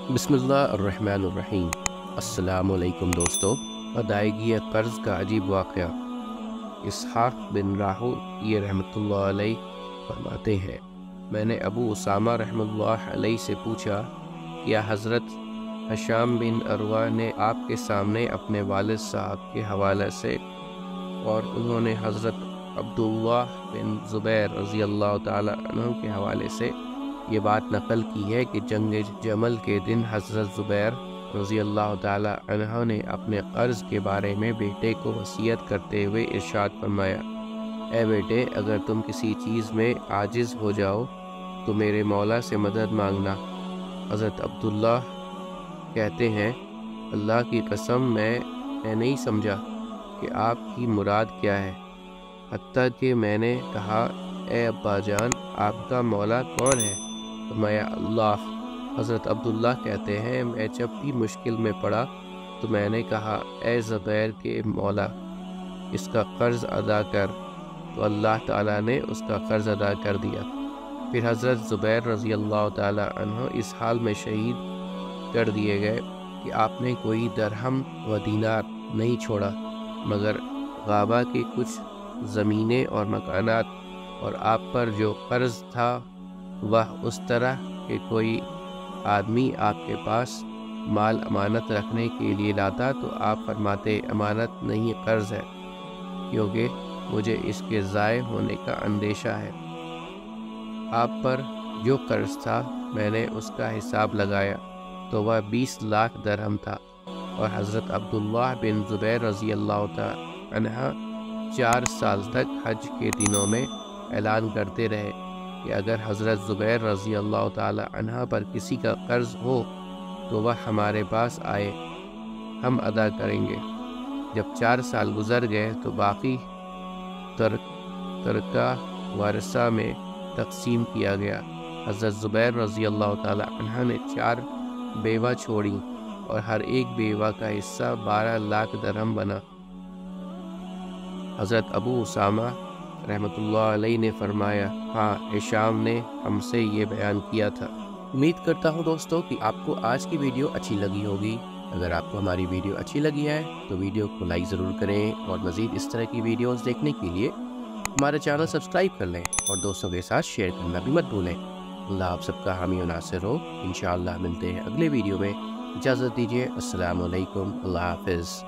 بسم اللہ الرحمن الرحیم۔ السلام علیکم دوستو۔ ادائیگی قرض کا عجیب واقعہ۔ اسحاق بن راہویہ رحمۃ اللہ علیہ فرماتے ہیں، میں نے ابو اسامہ رحمۃ اللہ علیہ سے پوچھا، کیا حضرت ہشام بن عروہ نے آپ کے سامنے اپنے والد صاحب کے حوالے سے اور انہوں نے حضرت عبداللہ بن زبیر رضی اللہ تعالی عنہ کے حوالے سے یہ بات نقل کی ہے کہ جنگ جمل کے دن حضرت زبیر رضی اللہ تعالی عنہ نے اپنے قرض کے بارے میں بیٹے کو وصیت کرتے ہوئے ارشاد فرمایا، اے بیٹے، اگر تم کسی چیز میں عاجز ہو جاؤ تو میرے مولا سے مدد مانگنا۔ حضرت عبداللہ کہتے ہیں، اللہ کی قسم میں نہیں سمجھا کہ آپ کی مراد کیا ہے، حتیٰ کہ میں نے کہا، اے ابا جان، آپ کا مولا کون ہے؟ فرمایا، اللہ۔ حضرت عبداللہ کہتے ہیں، میں جب بھی مشکل میں پڑا تو میں نے کہا، اے زبیر کے مولا، اس کا قرض ادا کر، تو اللہ تعالیٰ نے اس کا قرض ادا کر دیا۔ پھر حضرت زبیر رضی اللہ تعالیٰ عنہ اس حال میں شہید کر دیے گئے کہ آپ نے کوئی درہم و دینار نہیں چھوڑا مگر غابہ کے کچھ زمینیں اور مکانات، اور آپ پر جو قرض تھا وہ اس طرح کہ کوئی آدمی آپ کے پاس مال امانت رکھنے کے لیے لاتا تو آپ فرماتے، امانت نہیں، قرض ہے، کیونکہ مجھے اس کے ضائع ہونے کا اندیشہ ہے۔ آپ پر جو قرض تھا میں نے اس کا حساب لگایا تو وہ 20 لاکھ درہم تھا، اور حضرت عبداللہ بن زبیر رضی اللہ تعالی عنہ 4 سال تک حج کے دنوں میں اعلان کرتے رہے کہ اگر حضرت زبیر رضی اللہ تعالی عنہ پر کسی کا قرض ہو تو وہ ہمارے پاس آئے، ہم ادا کریں گے۔ جب 4 سال گزر گئے تو باقی ترکہ ورثہ میں تقسیم کیا گیا۔ حضرت زبیر رضی اللہ تعالی عنہ نے 4 بیوہ چھوڑی اور ہر ایک بیوہ کا حصہ 12 لاکھ درہم بنا۔ حضرت ابو اسامہ رحمۃ اللہ علیہ نے فرمایا، ہاں، ہشام نے ہم سے یہ بیان کیا تھا۔ امید کرتا ہوں دوستو کہ آپ کو آج کی ویڈیو اچھی لگی ہوگی۔ اگر آپ کو ہماری ویڈیو اچھی لگی ہے تو ویڈیو کو لائک ضرور کریں، اور مزید اس طرح کی ویڈیوز دیکھنے کے لیے ہمارا چینل سبسکرائب کر لیں اور دوستوں کے ساتھ شیئر کرنا بھی مت بھولیں۔ اللہ آپ سب کا حامی و ناصر ہو۔ انشاءاللہ ملتے ہیں اگلے ویڈیو میں۔ اجازت دیجیے، السلام علیکم، اللہ حافظ۔